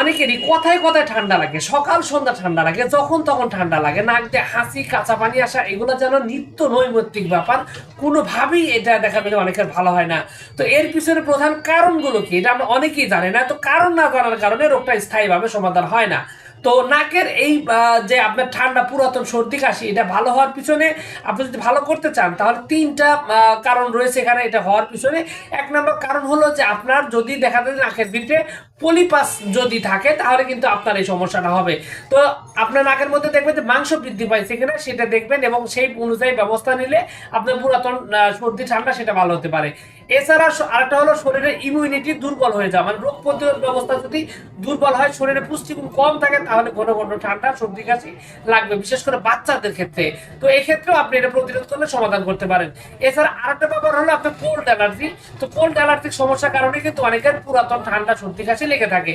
অনেকেরই কথায় কথায় ঠান্ডা লাগে, সকাল সন্ধ্যা ঠান্ডা লাগে, যখন তখন ঠান্ডা লাগে, নাক দিয়ে হাসি, কাঁচা পানি আসা, এগুলো যেন নিত্য নৈমিত্তিক ব্যাপার। কোনোভাবেই এটা দেখা যায় অনেকের ভালো হয় না। তো এর পিছনে প্রধান কারণগুলো কি, এটা আমরা অনেকেই জানি না। তো কারণ না জানার কারণে রোগটা স্থায়ীভাবে সমাধান হয় না। তো নাকের এই যে আপনার ঠান্ডা পুরাতন সর্দি কাশি, এটা ভালো হওয়ার পিছনে আপনি যদি ভালো করতে চান তাহলে তিনটা কারণ রয়েছে এখানে এটা হওয়ার পিছনে। এক নম্বর কারণ হলো যে আপনার যদি দেখা যায় নাকের ভিতরে পলিপাস যদি থাকে তাহলে কিন্তু আপনার এই সমস্যাটা হবে। তো আপনার নাকের মধ্যে দেখবেন যে মাংস বৃদ্ধি পাইছে কিনা সেটা দেখবেন, এবং সেই অনুযায়ী ব্যবস্থা নিলে আপনার পুরাতন সর্দি ঠান্ডা সেটা ভালো হতে পারে। এছাড়া আরেকটা হলো শরীরের ইমিউনিটি দুর্বল হয়ে যাওয়া, মানে রোগ প্রতিরোধ ব্যবস্থা যদি দুর্বল হয়, শরীরে পুষ্টিগুণ কম থাকে, তাহলে ঘন ঘন ঠান্ডা সর্দি কাশি লাগবে, বিশেষ করে বাচ্চাদের ক্ষেত্রে। তো এই ক্ষেত্রেও আপনি এটা প্রতিরোধ করলে সমাধান করতে পারেন। এছাড়া আরেকটা ব্যাপার হলো আপনার কোল্ড অ্যালার্জি। তো কোল্ড অ্যালার্জির সমস্যার কারণে কিন্তু অনেকের পুরাতন ঠান্ডা সর্দি কাশি লেগে থাকে।